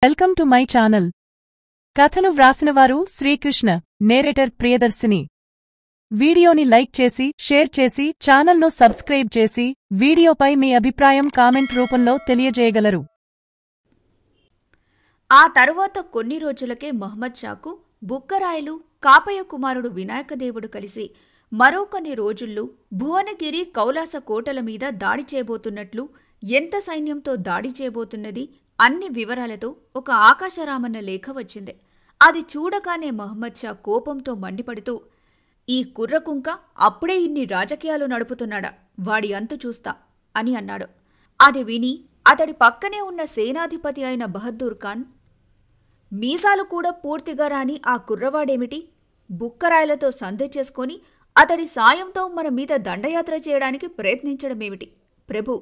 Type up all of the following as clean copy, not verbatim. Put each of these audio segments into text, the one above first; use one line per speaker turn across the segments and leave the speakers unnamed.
Welcome to my channel. కథను వ్రాసినవారు Srikrishna, narrator Priyadarshini. వీడియోని like చేసి, షేర్ చేసి, ఛానల్ను సబ్స్క్రైబ్ చేసి, వీడియోపై మీ అభిప్రాయం కామెంట్ రూపంలో తెలియజేయగలరు.
ఆ తరువాత కొన్ని రోజులకే మహమ్మద్ షాకు బుక్కరాయలు, కాపయ్య కుమారుడు వినాయకదేవుడు కలిసి మరో కొన్ని రోజుల్లో భువనగిరి, కౌలాస కోటల మీద దాడి చేయబోతున్నట్లు, ఎంత సైన్యంతో దాడి చేయబోతున్నది అన్ని వివరాలతో ఒక ఆకాశరామన్న లేఖ వచ్చింది. అది చూడగానే మహమ్మద్ షా కోపంతో మండిపడుతూ, ఈ కుర్రకుంక అప్పుడే ఇన్ని రాజకీయాలు నడుపుతున్నాడా, వాడి అంతు చూస్తా అని అన్నాడు. అది విని అతడి పక్కనే ఉన్న సేనాధిపతి అయిన బహదూర్ ఖాన్, మీసాలు కూడా పూర్తిగా రాని ఆ కుర్రవాడేమిటి, బుక్కరాయలతో సంధి చేసుకొని అతడి సాయంతో మన మీద దండయాత్ర చేయడానికి ప్రయత్నించడమేమిటి? ప్రభు,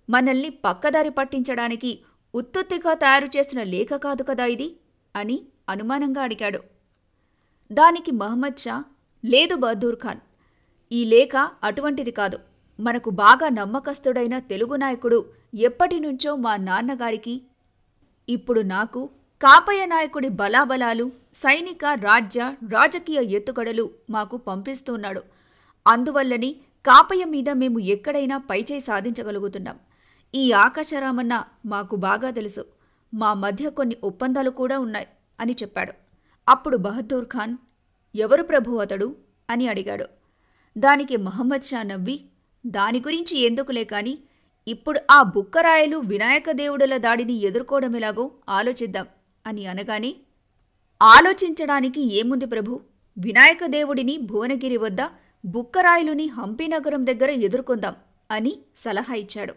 మనల్ని పక్కదారి పట్టించడానికి ఉత్తుత్తిగా తయారు చేసిన లేఖ కాదు కదా ఇది అని అనుమానంగా అడిగాడు. దానికి మహమ్మద్ షా, లేదు బహదూర్ ఖాన్, ఈ లేఖ అటువంటిది కాదు. మనకు బాగా నమ్మకస్తుడైన తెలుగు నాయకుడు ఎప్పటినుంచో మా నాన్నగారికి, ఇప్పుడు నాకు కాపయ్య నాయకుడి బలాబలాలు, సైనిక, రాజకీయ ఎత్తుగడలు మాకు పంపిస్తున్నాడు. అందువల్లని కాపయ్య మీద మేము ఎక్కడైనా పైచేయి సాధించగలుగుతున్నాం. ఈ ఆకాశరామన్న మాకు బాగా తెలుసు. మా మధ్య కొన్ని ఒప్పందాలు కూడా ఉన్నాయి అని చెప్పాడు. అప్పుడు బహదూర్ ఖాన్, ఎవరు ప్రభు అతడు అని అడిగాడు. దానికి మహమ్మద్ షా నవ్వి, దాని గురించి ఎందుకులే కాని ఇప్పుడు ఆ బుక్కరాయలు, వినాయకదేవుడుల దాడిని ఎదుర్కోవడమెలాగో ఆలోచిద్దాం అని అనగానే, ఆలోచించడానికి ఏముంది ప్రభు, వినాయకదేవుడిని భువనగిరి వద్ద, బుక్కరాయలుని హంపీనగరం దగ్గర ఎదుర్కొందాం అని సలహా ఇచ్చాడు.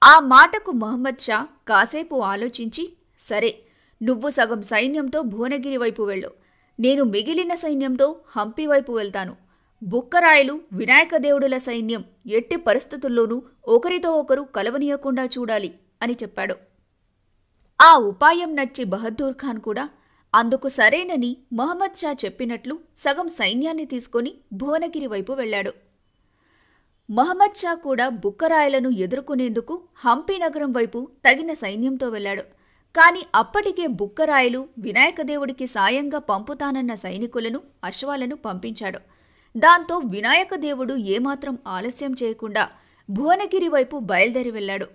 ఆ మాటకు మహమ్మద్ షా కాసేపు ఆలోచించి, సరే, నువ్వు సగం సైన్యంతో భువనగిరి వైపు వెళ్ళు, నేను మిగిలిన సైన్యంతో హంపి వైపు వెళ్తాను. బుక్కరాయలు, వినాయకదేవుడుల సైన్యం ఎట్టి పరిస్థితుల్లోనూ ఒకరితో ఒకరు కలవనీయకుండా చూడాలి అని చెప్పాడు. ఆ ఉపాయం నచ్చి బహదూర్ ఖాన్ కూడా అందుకు సరేనని మహమ్మద్ షా చెప్పినట్లు సగం సైన్యాన్ని తీసుకొని భువనగిరి వైపు వెళ్లాడు. మహమ్మద్ షా కూడా బుక్కరాయలను ఎదుర్కొనేందుకు హంపీనగరం వైపు తగిన సైన్యంతో వెళ్లాడు. కాని అప్పటికే బుక్కరాయలు వినాయకదేవుడికి సాయంగా పంపుతానన్న సైనికులను, అశ్వాలను పంపించాడు. దాంతో వినాయకదేవుడు ఏమాత్రం ఆలస్యం చేయకుండా భువనగిరి వైపు బయలుదేరి వెళ్లాడు.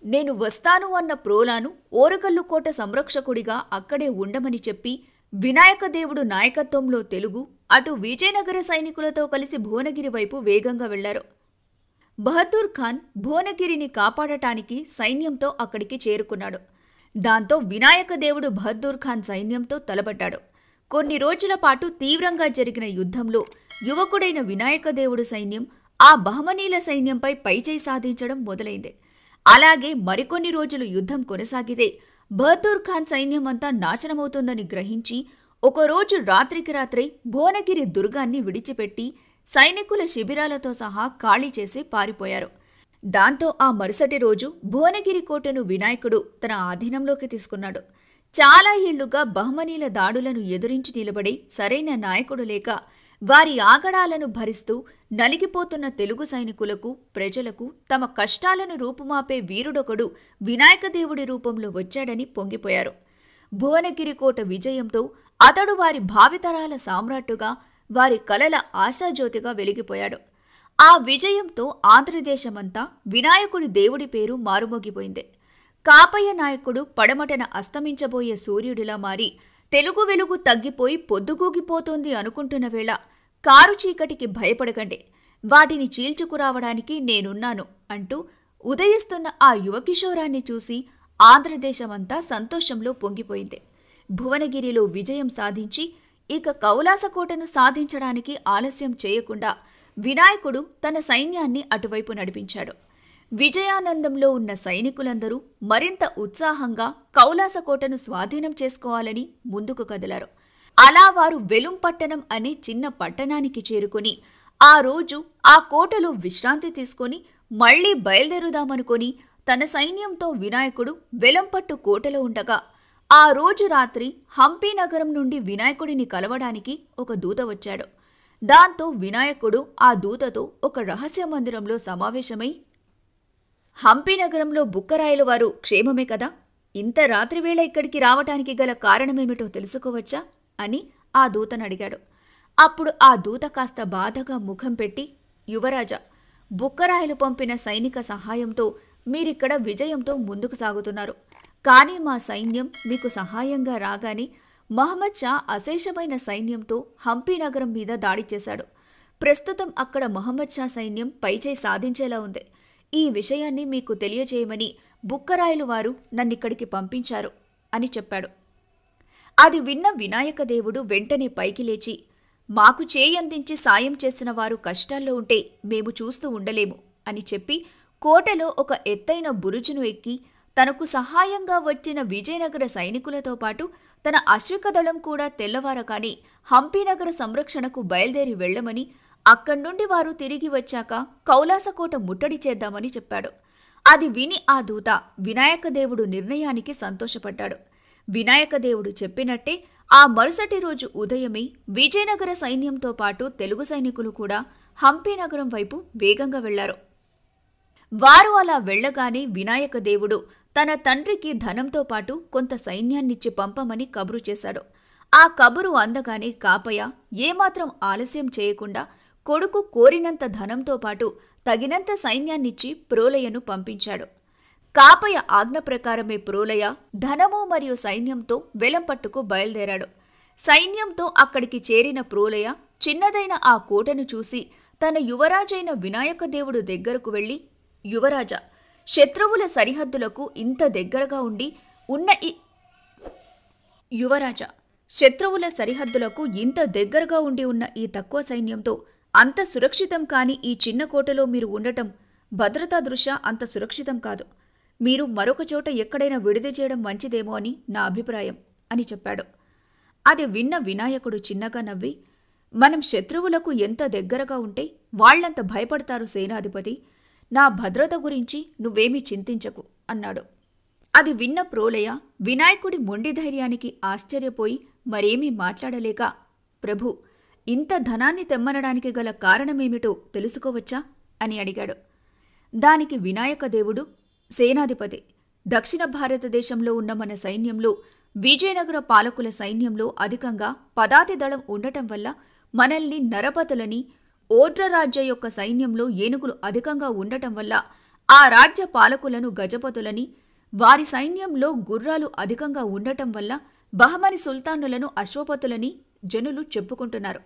నేను వస్తాను అన్న ప్రోలాను ఓరగల్లు కోట సంరక్షకుడిగా అక్కడే ఉండమని చెప్పి వినాయకదేవుడు నాయకత్వంలో తెలుగు, అటు విజయనగర సైనికులతో కలిసి భువనగిరి వైపు వేగంగా వెళ్లారు. బహదూర్ ఖాన్ భువనగిరిని కాపాడటానికి సైన్యంతో అక్కడికి చేరుకున్నాడు. దాంతో వినాయకదేవుడు బహదూర్ ఖాన్ సైన్యంతో తలపడ్డాడు. కొన్ని రోజుల పాటు తీవ్రంగా జరిగిన యుద్ధంలో యువకుడైన వినాయకదేవుడు సైన్యం ఆ బహమనీల సైన్యంపై పైచేయి సాధించడం మొదలైంది. అలాగే మరికొన్ని రోజులు యుద్ధం కొనసాగితే బహదూర్ ఖాన్ సైన్యమంతా నాశనమవుతుందని గ్రహించి ఒకరోజు రాత్రికి రాత్రే భువనగిరి దుర్గాన్ని విడిచిపెట్టి సైనికుల శిబిరాలతో సహా ఖాళీ చేసి పారిపోయారు. దాంతో ఆ మరుసటి రోజు భువనగిరి కోటను వినాయకుడు తన ఆధీనంలోకి తీసుకున్నాడు. చాలా ఏళ్లుగా బహమనీల దాడులను ఎదురించి నిలబడే సరైన నాయకుడు లేక వారి ఆగడాలను భరిస్తూ నలిగిపోతున్న తెలుగు సైనికులకు, ప్రజలకు తమ కష్టాలను రూపుమాపే వీరుడొకడు వినాయకదేవుడి రూపంలో వచ్చాడని పొంగిపోయారు. భువనగిరి కోట విజయంతో అతడు వారి భావితరాల సామ్రాట్టుగా, వారి కలల ఆశాజ్యోతిగా వెలిగిపోయాడు. ఆ విజయంతో ఆంధ్రదేశమంతా వినాయకుడి దేవుడి పేరు మారుమోగిపోయింది. కాపయ్య నాయకుడు పడమటన అస్తమించబోయే సూర్యుడిలా మారి తెలుగు వెలుగు తగ్గిపోయి పొద్దుగూగిపోతోంది అనుకుంటున్న వేళ, కారు చీకటికి భయపడకండి, వాటిని చీల్చుకురావడానికి నేనున్నాను అంటూ ఉదయిస్తున్న ఆ యువకిషోరాన్ని చూసి ఆంధ్రదేశమంతా సంతోషంలో పొంగిపోయింది. భువనగిరిలో విజయం సాధించి ఇక కౌలాసకోటను సాధించడానికి ఆలస్యం చేయకుండా వినాయకుడు తన సైన్యాన్ని అటువైపు నడిపించాడు. విజయానందంలో ఉన్న సైనికులందరూ మరింత ఉత్సాహంగా కౌలాసకోటను స్వాధీనం చేసుకోవాలని ముందుకు కదిలారు. అలా వారు వెలుంపట్టణం అనే చిన్న పట్టణానికి చేరుకుని ఆ రోజు ఆ కోటలో విశ్రాంతి తీసుకొని మళ్లీ బయలుదేరుదామనుకొని తన సైన్యంతో వినాయకుడు వెలంపట్టు కోటలో ఉండగా ఆ రోజు రాత్రి హంపీనగరం నుండి వినాయకుడిని కలవడానికి ఒక దూత వచ్చాడు. దాంతో వినాయకుడు ఆ దూతతో ఒక రహస్య మందిరంలో సమావేశమై, హంపీనగరంలో బుక్కరాయలు వారు క్షేమమే కదా ఇంత రాత్రివేళ ఇక్కడికి రావటానికి గల కారణమేమిటో తెలుసుకోవచ్చా అని ఆ దూతనడిగాడు. అప్పుడు ఆ దూత కాస్త బాధగా ముఖం పెట్టి, యువరాజా, బుక్కరాయలు పంపిన సైనిక సహాయంతో మీరిక్కడ విజయంతో ముందుకు సాగుతున్నారు. కానీ మా సైన్యం మీకు సహాయంగా రాగానే మహమ్మద్ షా అశేషమైన సైన్యంతో హంపీ నగరం మీద దాడి చేశాడు. ప్రస్తుతం అక్కడ మహమ్మద్ షా సైన్యం పైచేయి సాధించేలా ఉంది. ఈ విషయాన్ని మీకు తెలియజేయమని బుక్కరాయలు వారు నన్నిక్కడికి పంపించారు అని చెప్పాడు. అది విన్న వినాయకదేవుడు వెంటనే పైకి లేచి, మాకు చేయందించి సాయం చేసిన వారు కష్టాల్లో ఉంటే మేము చూస్తూ ఉండలేము అని చెప్పి కోటలో ఒక ఎత్తైన బురుజును ఎక్కి తనకు సహాయంగా వచ్చిన విజయనగర సైనికులతో పాటు తన అశ్వికదళం కూడా తెల్లవారగానే హంపీనగర సంరక్షణకు బయలుదేరి వెళ్లమని, అక్కడ్నుండి వారు తిరిగి వచ్చాక కౌలాసకోట ముట్టడి చేద్దామని చెప్పాడు. అది విని ఆ దూత వినాయకదేవుడు నిర్ణయానికి సంతోషపడ్డాడు. వినాయకదేవుడు చెప్పినట్టే ఆ మరుసటి రోజు ఉదయమే విజయనగర సైన్యంతో పాటు తెలుగు సైనికులు కూడా హంపీనగరం వైపు వేగంగా వెళ్లారు. వారు అలా వెళ్లగానే వినాయకదేవుడు తన తండ్రికి ధనంతో పాటు కొంత సైన్యాన్నిచ్చి పంపమని కబురు చేశాడు. ఆ కబురు అందగానే కాపయ్య ఏమాత్రం ఆలస్యం చేయకుండా కొడుకు కోరినంత ధనంతో పాటు తగినంత సైన్యాన్నిచ్చి ప్రోలయను పంపించాడు. కాపయ్య ఆజ్ఞ ప్రకారమే ప్రోలయ ధనము మరియు సైన్యంతో వెలంపట్టుకు బయలుదేరాడు. సైన్యంతో అక్కడికి చేరిన ప్రోలయ చిన్నదైన ఆ కోటను చూసి తన యువరాజైన వినాయకదేవుడు దగ్గరకు వెళ్లి, యువరాజా, శత్రువుల సరిహద్దులకు ఇంత దగ్గరగా ఉండి ఉన్న ఈ తక్కువ సైన్యంతో అంత సురక్షితం కాని ఈ చిన్న కోటలో మీరు ఉండటం భద్రతా దృష్ట్యా అంత సురక్షితం కాదు. మీరు మరొక చోట ఎక్కడైనా విడిది చేయడం మంచిదేమో అని నా అభిప్రాయం అని చెప్పాడు. అది విన్న వినాయకుడు చిన్నగా నవ్వి, మనం శత్రువులకు ఎంత దగ్గరగా ఉంటే వాళ్లంత భయపడతారు సేనాధిపతి. నా భద్రత గురించి నువ్వేమీ చింతించకు అన్నాడు. అది విన్న ప్రోలయ వినాయకుడి మొండి ధైర్యానికి ఆశ్చర్యపోయి మరేమీ మాట్లాడలేక, ప్రభు, ఇంత ధనాన్ని తెమ్మనడానికి గల కారణమేమిటో తెలుసుకోవచ్చా అని అడిగాడు. దానికి వినాయకదేవుడు, సేనాధిపతి, దక్షిణ భారతదేశంలో ఉన్న మన సైన్యంలో విజయనగర పాలకుల సైన్యంలో అధికంగా పదాతి దళం ఉండటం వల్ల మనల్ని నరపతులని, ఓడ్ర రాజ్య యొక్క సైన్యంలో ఏనుగులు అధికంగా ఉండటం వల్ల ఆ రాజ్య పాలకులను గజపతులని, వారి సైన్యంలో గుర్రాలు అధికంగా ఉండటం వల్ల బహమని సుల్తానులను అశ్వపతులని జనులు చెప్పుకుంటున్నారు.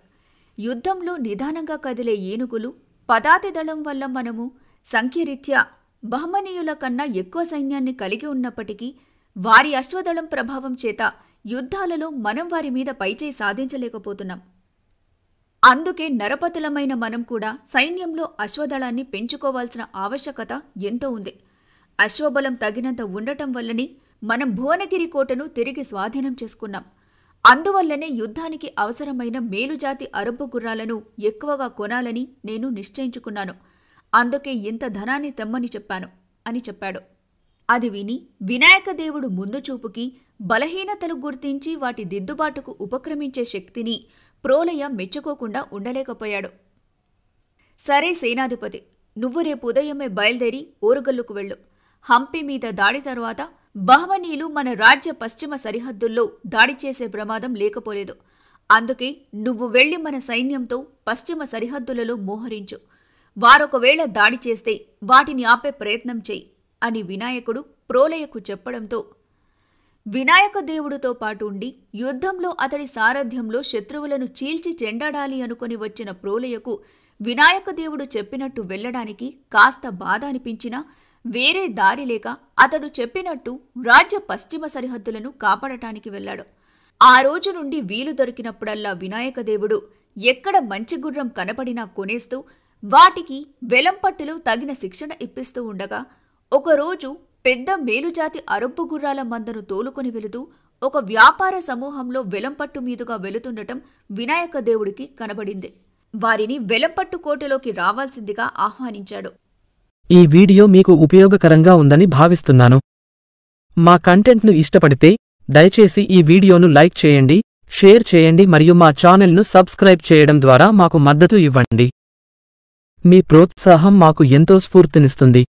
యుద్ధంలో నిదానంగా కదిలే ఏనుగులు పదాతి దళం వల్ల మనము సంఖ్యరీత్యా బహమనీయుల కన్నా ఎక్కువ సైన్యాన్ని కలిగి ఉన్నప్పటికీ వారి అశ్వదళం ప్రభావం చేత యుద్ధాలలో మనం వారి మీద పైచేయి సాధించలేకపోతున్నాం. అందుకే నరపతులమైన మనం కూడా సైన్యంలో అశ్వదళాన్ని పెంచుకోవాల్సిన ఆవశ్యకత ఎంతో ఉంది. అశ్వబలం తగినంత ఉండటం వల్లనే మనం భువనగిరి కోటను తిరిగి స్వాధీనం చేసుకున్నాం. అందువల్లనే యుద్ధానికి అవసరమైన మేలుజాతి అరబ్బు గుర్రాలను ఎక్కువగా కొనాలని నేను నిశ్చయించుకున్నాను. అందుకే ఇంత ధనాన్ని తెమ్మని చెప్పాను అని చెప్పాడు. అది విని వినాయకదేవుడు ముందు చూపుకి బలహీనతలు గుర్తించి వాటి దిద్దుబాటుకు ఉపక్రమించే శక్తిని ప్రోలయ మెచ్చుకోకుండా ఉండలేకపోయాడు. సరే సేనాధిపతి, నువ్వు రేపు ఉదయమే బయలుదేరి ఓరుగల్లుకు వెళ్ళు. హంపి మీద దాడి తరువాత బహమనీయులు మన రాజ్య పశ్చిమ సరిహద్దుల్లో దాడి చేసే ప్రమాదం లేకపోలేదు. అందుకే నువ్వు వెళ్లి మన సైన్యంతో పశ్చిమ సరిహద్దులలో మోహరించు. వారొకవేళ దాడి చేస్తే వాటిని ఆపే ప్రయత్నం చెయ్యి అని వినాయకుడు ప్రోలయకు చెప్పడంతో వినాయకదేవుడితో పాటు ఉండి యుద్ధంలో అతడి సారథ్యంలో శత్రువులను చీల్చి చెండాడాలి అనుకుని వచ్చిన ప్రోలయకు వినాయకదేవుడు చెప్పినట్టు వెళ్లడానికి కాస్త బాధ అనిపించినా వేరే దారి లేక అతడు చెప్పినట్టు రాజ్య పశ్చిమ సరిహద్దులను కాపాడటానికి వెళ్లాడు. ఆ రోజు నుండి వీలు దొరికినప్పుడల్లా వినాయకదేవుడు ఎక్కడ మంచి గుర్రం కనపడినా కొనేస్తూ వాటికి వెలంపట్టులో తగిన శిక్షణ ఇప్పిస్తూ ఉండగా ఒకరోజు పెద్ద మేలుజాతి అరబ్బు గుర్రాల మందను తోలుకొని వెళుతూ ఒక వ్యాపార సమూహంలో వెలంపట్టు మీదుగా వెళుతుండటం వినాయకదేవుడికి కనబడింది. వారిని వెలంపట్టు కోటలోకి రావాల్సిందిగా ఆహ్వానించాడు.
ఈ వీడియో మీకు ఉపయోగకరంగా ఉందని భావిస్తున్నాను. మా కంటెంట్ను ఇష్టపడితే దయచేసి ఈ వీడియోను లైక్ చేయండి, షేర్ చేయండి మరియు మా ఛానల్ను సబ్స్క్రైబ్ చేయడం ద్వారా మాకు మద్దతు ఇవ్వండి. మీ ప్రోత్సాహం మాకు ఎంతో స్ఫూర్తినిస్తుంది.